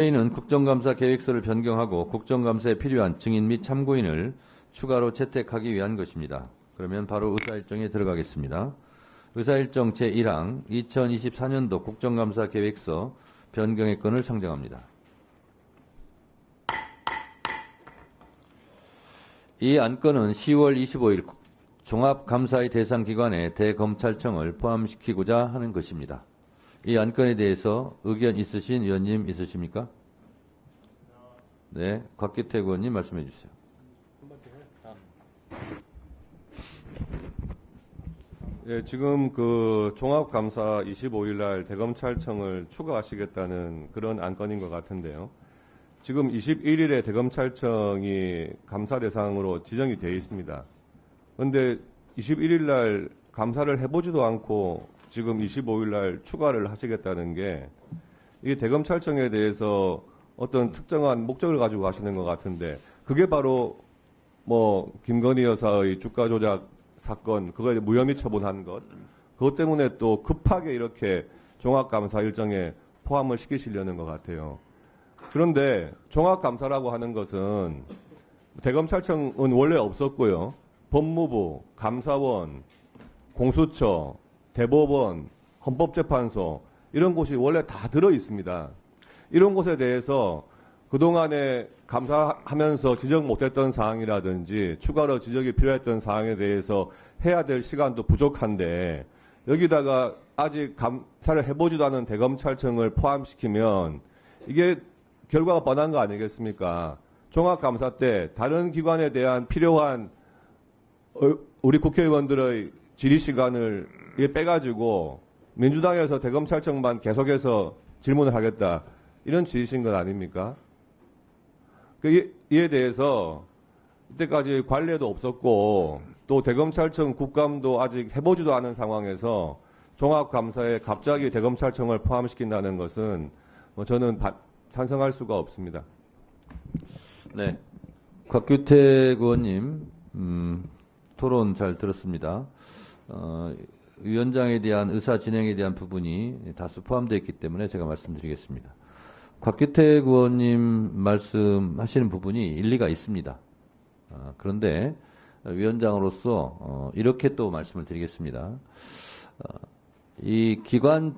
회의는 국정감사 계획서를 변경하고 국정감사에 필요한 증인 및 참고인을 추가로 채택하기 위한 것입니다. 그러면 바로 의사일정에 들어가겠습니다. 의사일정 제1항 2024년도 국정감사 계획서 변경의 건을 상정합니다. 이 안건은 10월 25일 종합감사의 대상 기관에 대검찰청을 포함시키고자 하는 것입니다. 이 안건에 대해서 의견 있으신 위원님 있으십니까? 네, 곽기택 의원님 말씀해 주세요. 예, 지금 그 종합감사 25일 날 대검찰청을 추가하시겠다는 그런 안건인 것 같은데요. 지금 21일에 대검찰청이 감사 대상으로 지정이 되어 있습니다. 그런데 21일 날 감사를 해보지도 않고 지금 25일 날 추가를 하시겠다는 게 이게 대검찰청에 대해서 어떤 특정한 목적을 가지고 하시는 것 같은데 그게 바로 뭐 김건희 여사의 주가 조작 사건 그거에 무혐의 처분한 것 그것 때문에 또 급하게 이렇게 종합감사 일정에 포함을 시키시려는 것 같아요. 그런데 종합감사라고 하는 것은 대검찰청은 원래 없었고요. 법무부, 감사원, 공수처, 대법원, 헌법재판소 이런 곳이 원래 다 들어 있습니다. 이런 곳에 대해서 그동안에 감사하면서 지적 못했던 사항이라든지 추가로 지적이 필요했던 사항에 대해서 해야 될 시간도 부족한데 여기다가 아직 감사를 해보지도 않은 대검찰청을 포함시키면 이게 결과가 뻔한 거 아니겠습니까? 종합감사 때 다른 기관에 대한 필요한 우리 국회의원들의 질의 시간을 빼가지고 민주당에서 대검찰청만 계속해서 질문을 하겠다. 이런 취지신 것 아닙니까? 이에 대해서 이때까지 관례도 없었고 또 대검찰청 국감도 아직 해보지도 않은 상황에서 종합감사에 갑자기 대검찰청을 포함시킨다는 것은 저는 찬성할 수가 없습니다. 네, 곽규택 의원님 토론 잘 들었습니다. 위원장에 대한 의사 진행에 대한 부분이 다수 포함되어 있기 때문에 제가 말씀드리겠습니다. 곽규택 의원님 말씀하시는 부분이 일리가 있습니다. 그런데 위원장으로서 이렇게 또 말씀을 드리겠습니다. 이 기관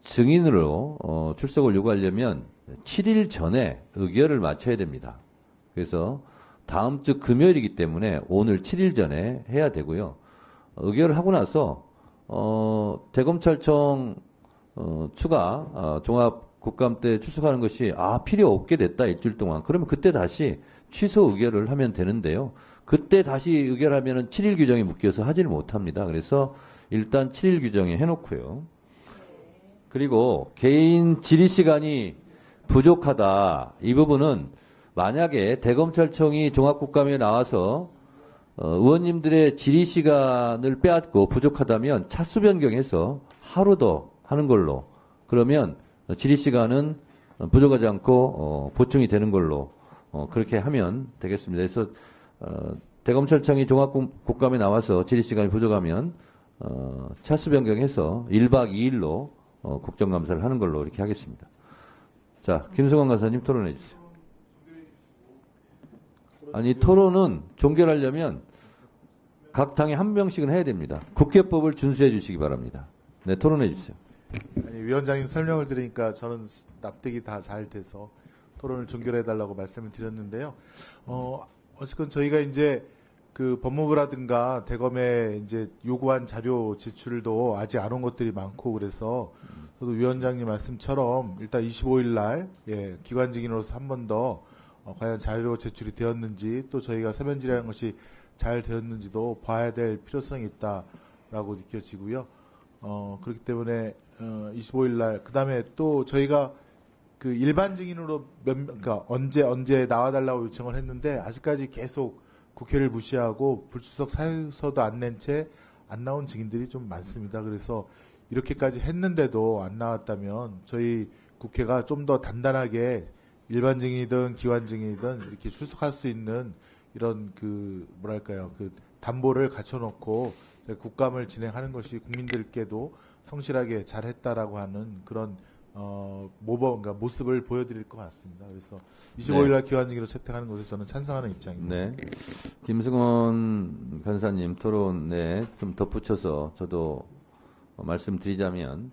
증인으로 출석을 요구하려면 7일 전에 의결을 마쳐야 됩니다. 그래서 다음 주 금요일이기 때문에 오늘 7일 전에 해야 되고요. 의결을 하고 나서 대검찰청 추가 종합 국감 때 출석하는 것이 필요 없게 됐다 일주일 동안 그러면 그때 다시 취소 의결을 하면 되는데요. 그때 다시 의결하면은 7일 규정에 묶여서 하지를 못합니다. 그래서 일단 7일 규정에 해놓고요. 그리고 개인 질의 시간이 부족하다 이 부분은 만약에 대검찰청이 종합국감에 나와서 의원님들의 질의 시간을 빼앗고 부족하다면 차수 변경해서 하루 더 하는 걸로 그러면 질의 시간은 부족하지 않고 보충이 되는 걸로 그렇게 하면 되겠습니다. 그래서 대검찰청이 종합국감에 나와서 질의 시간이 부족하면 차수 변경해서 1박 2일로 국정감사를 하는 걸로 이렇게 하겠습니다. 자, 김승환 간사님 토론해 주세요. 아니 토론은 종결하려면 각 당에 한 명씩은 해야 됩니다. 국회법을 준수해 주시기 바랍니다. 네, 토론해 주세요. 아니, 위원장님 설명을 들으니까 저는 납득이 다 잘 돼서 토론을 종결해달라고 말씀을 드렸는데요. 어쨌건 저희가 이제 그 법무부라든가 대검에 이제 요구한 자료 제출도 아직 안 온 것들이 많고 그래서 저도 위원장님 말씀처럼 일단 25일 날 기관 증인으로서 한 번 더 과연 자료 제출이 되었는지 또 저희가 서면 질의하는 것이 잘 되었는지도 봐야 될 필요성이 있다라고 느껴지고요. 그렇기 때문에 25일 날 그다음에 또 저희가 그 일반 증인으로 그러니까 언제 나와달라고 요청을 했는데 아직까지 계속 국회를 무시하고 불출석 사유서도 안 낸 채 안 나온 증인들이 좀 많습니다. 그래서 이렇게까지 했는데도 안 나왔다면 저희 국회가 좀 더 단단하게 일반 증인이든 기관 증인이든 이렇게 출석할 수 있는 이런 그 뭐랄까요 그 담보를 갖춰놓고 국감을 진행하는 것이 국민들께도 성실하게 잘했다라고 하는 그런 모범, 그러니까 모습을 보여드릴 것 같습니다. 그래서 25일날 기관징계로 채택하는 것에 저는 찬성하는 입장입니다. 네. 김승원 변호사님 토론에 좀 덧붙여서 저도 말씀드리자면,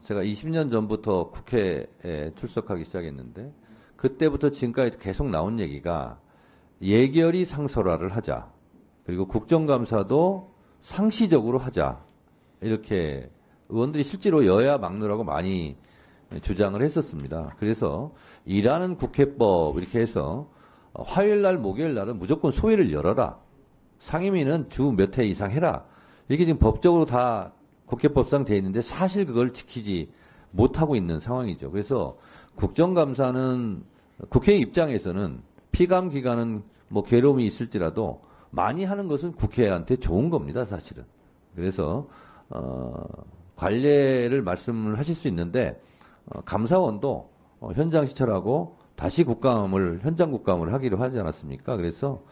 제가 20년 전부터 국회에 출석하기 시작했는데, 그때부터 지금까지 계속 나온 얘기가 예결위 상설화를 하자. 그리고 국정감사도 상시적으로 하자. 이렇게 의원들이 실제로 여야 막론하고 많이 주장을 했었습니다. 그래서 일하는 국회법 이렇게 해서 화요일 날, 목요일 날은 무조건 소위를 열어라. 상임위는 주 몇 회 이상 해라. 이게 지금 법적으로 다 국회법상 돼 있는데 사실 그걸 지키지 못하고 있는 상황이죠. 그래서 국정감사는 국회 입장에서는 피감 기관은 뭐 괴로움이 있을지라도 많이 하는 것은 국회한테 좋은 겁니다, 사실은. 그래서 관례를 말씀을 하실 수 있는데 감사원도 현장 시찰하고 다시 현장 국감을 하기로 하지 않았습니까? 그래서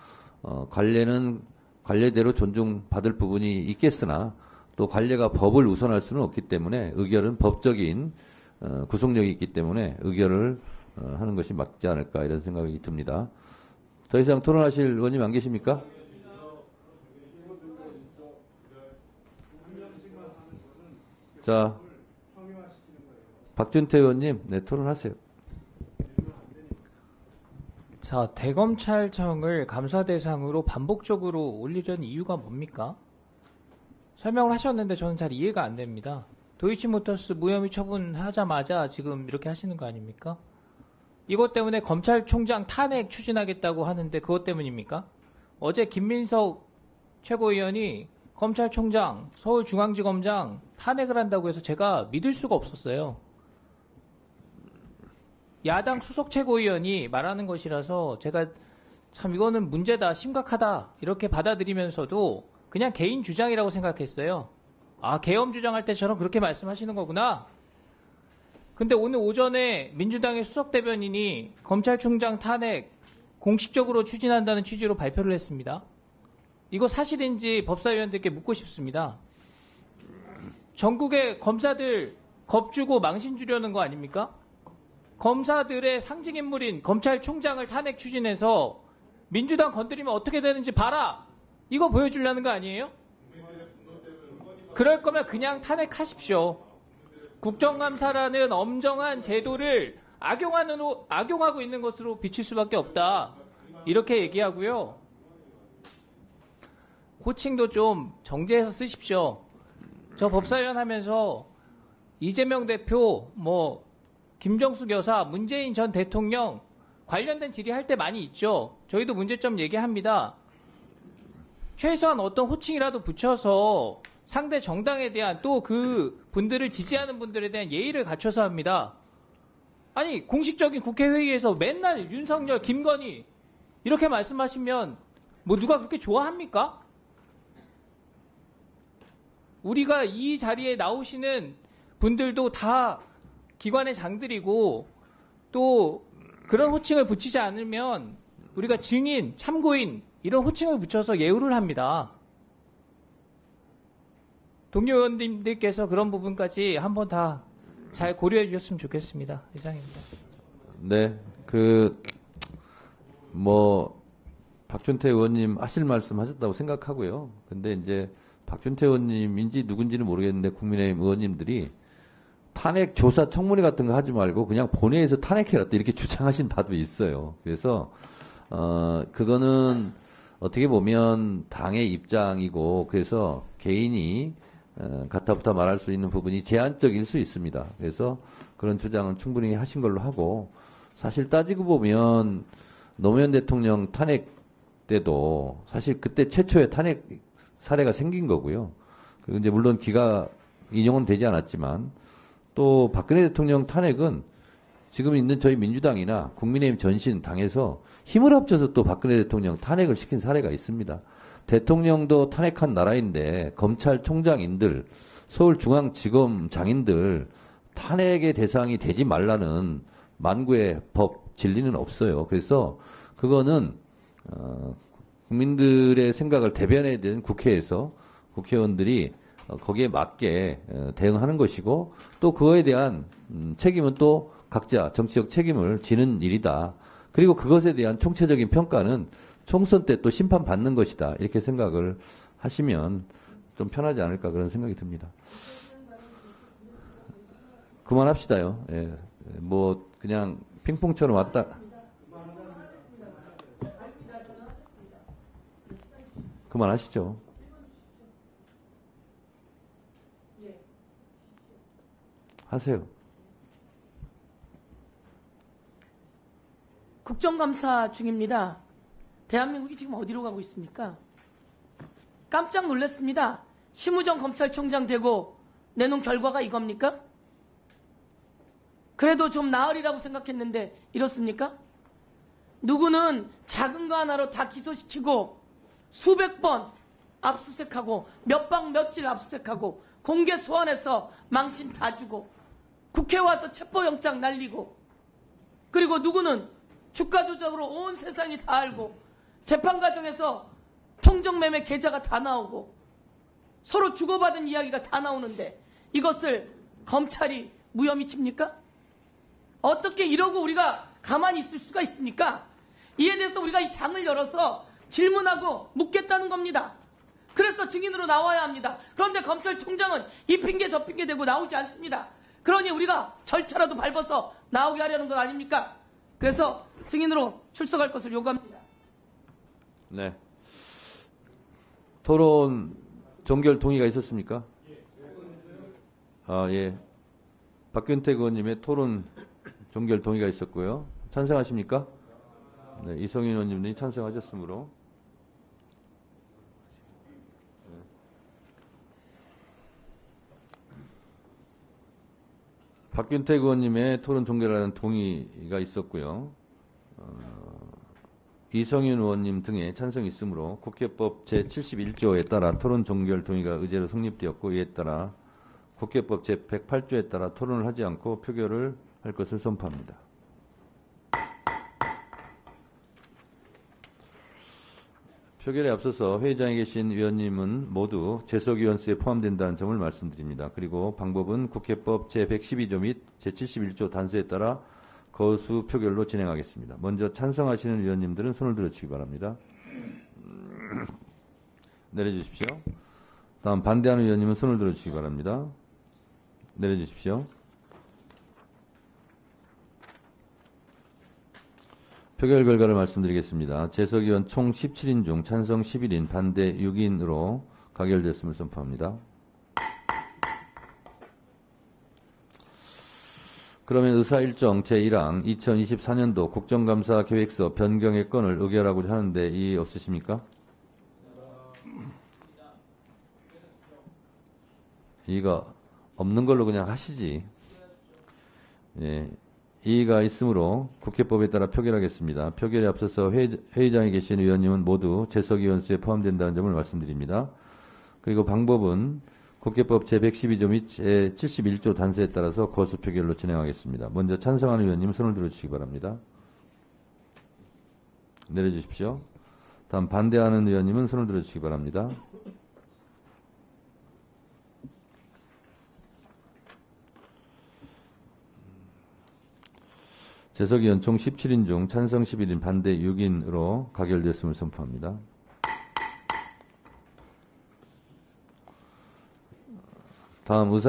관례는 관례대로 존중받을 부분이 있겠으나 또 관례가 법을 우선할 수는 없기 때문에 의결은 법적인 구속력이 있기 때문에 의결을 하는 것이 맞지 않을까 이런 생각이 듭니다. 더 이상 토론하실 의원님 안 계십니까? 자, 박준태 의원님, 네, 토론하세요. 자, 대검찰청을 감사 대상으로 반복적으로 올리려는 이유가 뭡니까? 설명을 하셨는데 저는 잘 이해가 안 됩니다. 도이치모터스 무혐의 처분하자마자 지금 이렇게 하시는 거 아닙니까? 이것 때문에 검찰총장 탄핵 추진하겠다고 하는데 그것 때문입니까? 어제 김민석 최고위원이 검찰총장, 서울중앙지검장 탄핵을 한다고 해서 제가 믿을 수가 없었어요. 야당 수석 최고위원이 말하는 것이라서 제가 참 이거는 문제다, 심각하다 이렇게 받아들이면서도 그냥 개인 주장이라고 생각했어요. 아, 계엄 주장할 때처럼 그렇게 말씀하시는 거구나. 근데 오늘 오전에 민주당의 수석 대변인이 검찰총장 탄핵 공식적으로 추진한다는 취지로 발표를 했습니다. 이거 사실인지 법사위원들께 묻고 싶습니다. 전국의 검사들 겁주고 망신 주려는 거 아닙니까? 검사들의 상징인물인 검찰총장을 탄핵 추진해서 민주당 건드리면 어떻게 되는지 봐라. 이거 보여주려는 거 아니에요? 그럴 거면 그냥 탄핵하십시오. 국정감사라는 엄정한 제도를 악용하고 있는 것으로 비칠 수밖에 없다. 이렇게 얘기하고요. 호칭도 좀 정제해서 쓰십시오. 저 법사위원 하면서 이재명 대표, 김정숙 여사, 문재인 전 대통령 관련된 질의할 때 많이 있죠. 저희도 문제점 얘기합니다. 최소한 어떤 호칭이라도 붙여서 상대 정당에 대한 또 그 분들을 지지하는 분들에 대한 예의를 갖춰서 합니다. 아니, 공식적인 국회회의에서 맨날 윤석열, 김건희 이렇게 말씀하시면 누가 그렇게 좋아합니까? 우리가 이 자리에 나오시는 분들도 다 기관의 장들이고 또 그런 호칭을 붙이지 않으면 우리가 증인, 참고인 이런 호칭을 붙여서 예우를 합니다. 동료 의원님들께서 그런 부분까지 한번 다 잘 고려해 주셨으면 좋겠습니다. 이상입니다. 네, 박준태 의원님 하실 말씀 하셨다고 생각하고요. 근데 이제 박준태 의원님인지 누군지는 모르겠는데 국민의힘 의원님들이 탄핵 조사 청문회 같은 거 하지 말고 그냥 본회의에서 탄핵해라 이렇게 주장하신 바도 있어요. 그래서 그거는 어떻게 보면 당의 입장이고 그래서 개인이 가타부타 말할 수 있는 부분이 제한적일 수 있습니다. 그래서 그런 주장은 충분히 하신 걸로 하고 사실 따지고 보면 노무현 대통령 탄핵 때도 사실 그때 최초의 탄핵 사례가 생긴 거고요. 그리고 이제 물론 기가 인용은 되지 않았지만 또 박근혜 대통령 탄핵은 지금 있는 저희 민주당이나 국민의힘 전신 당에서 힘을 합쳐서 또 박근혜 대통령 탄핵을 시킨 사례가 있습니다. 대통령도 탄핵한 나라인데 검찰총장인들, 서울중앙지검장인들 탄핵의 대상이 되지 말라는 만구의 법 진리는 없어요. 그래서 그거는 국민들의 생각을 대변해야 되는 국회에서 국회의원들이 거기에 맞게 대응하는 것이고 또 그거에 대한 책임은 또 각자 정치적 책임을 지는 일이다. 그리고 그것에 대한 총체적인 평가는 총선 때 또 심판받는 것이다. 이렇게 생각을 하시면 좀 편하지 않을까 그런 생각이 듭니다. 그만합시다요. 예. 뭐 그냥 핑퐁처럼 왔다. 그만하시죠. 하세요. 국정감사 중입니다. 대한민국이 지금 어디로 가고 있습니까? 깜짝 놀랐습니다. 심우정 검찰총장 되고 내놓은 결과가 이겁니까? 그래도 좀 나으리라고 생각했는데 이렇습니까? 누구는 작은 거 하나로 다 기소시키고 수백 번 압수수색하고 몇 방 며칠 압수수색하고 공개 소환해서 망신 다 주고 국회 와서 체포영장 날리고 그리고 누구는 주가 조작으로 온 세상이 다 알고 재판 과정에서 통정매매 계좌가 다 나오고 서로 주고받은 이야기가 다 나오는데 이것을 검찰이 무혐의 칩니까? 어떻게 이러고 우리가 가만히 있을 수가 있습니까? 이에 대해서 우리가 이 장을 열어서 질문하고 묻겠다는 겁니다. 그래서 증인으로 나와야 합니다. 그런데 검찰총장은 이 핑계 저 핑계 대고 나오지 않습니다. 그러니 우리가 절차라도 밟아서 나오게 하려는 것 아닙니까? 그래서 증인으로 출석할 것을 요구합니다. 네. 토론 종결 동의가 있었습니까? 아, 예. 박균택 의원님의 토론 종결 동의가 있었고요. 찬성하십니까? 네, 이성윤 의원님이 찬성하셨으므로. 박균택 의원님의 토론 종결하는 동의가 있었고요. 이성윤 의원님 등의 찬성이 있으므로 국회법 제71조에 따라 토론 종결 동의가 의제로 성립되었고 이에 따라 국회법 제108조에 따라 토론을 하지 않고 표결을 할 것을 선포합니다. 표결에 앞서서 회의장에 계신 위원님은 모두 재석위원 수에 포함된다는 점을 말씀드립니다. 그리고 방법은 국회법 제112조 및 제71조 단서에 따라 거수 표결로 진행하겠습니다. 먼저 찬성하시는 위원님들은 손을 들어주시기 바랍니다. 내려주십시오. 다음 반대하는 위원님은 손을 들어주시기 바랍니다. 내려주십시오. 표결 결과를 말씀드리겠습니다. 재석위원 총 17인 중 찬성 11인, 반대 6인으로 가결됐음을 선포합니다. 그러면 의사일정 제1항 2024년도 국정감사 계획서 변경의 건을 의결하고자 하는데 이의 없으십니까? 이의가 없는 걸로 그냥 하시지. 예. 이의가 있으므로 국회법에 따라 표결하겠습니다. 표결에 앞서서 회의장에 계신 위원님은 모두 재석위원 수에 포함된다는 점을 말씀드립니다. 그리고 방법은 국회법 제112조 및 제71조 단서에 따라서 거수 표결로 진행하겠습니다. 먼저 찬성하는 위원님 손을 들어주시기 바랍니다. 내려주십시오. 다음 반대하는 위원님은 손을 들어주시기 바랍니다. 재석위원 총 17인 중 찬성 11인, 반대 6인으로 가결됐음을 선포합니다. 다음 의사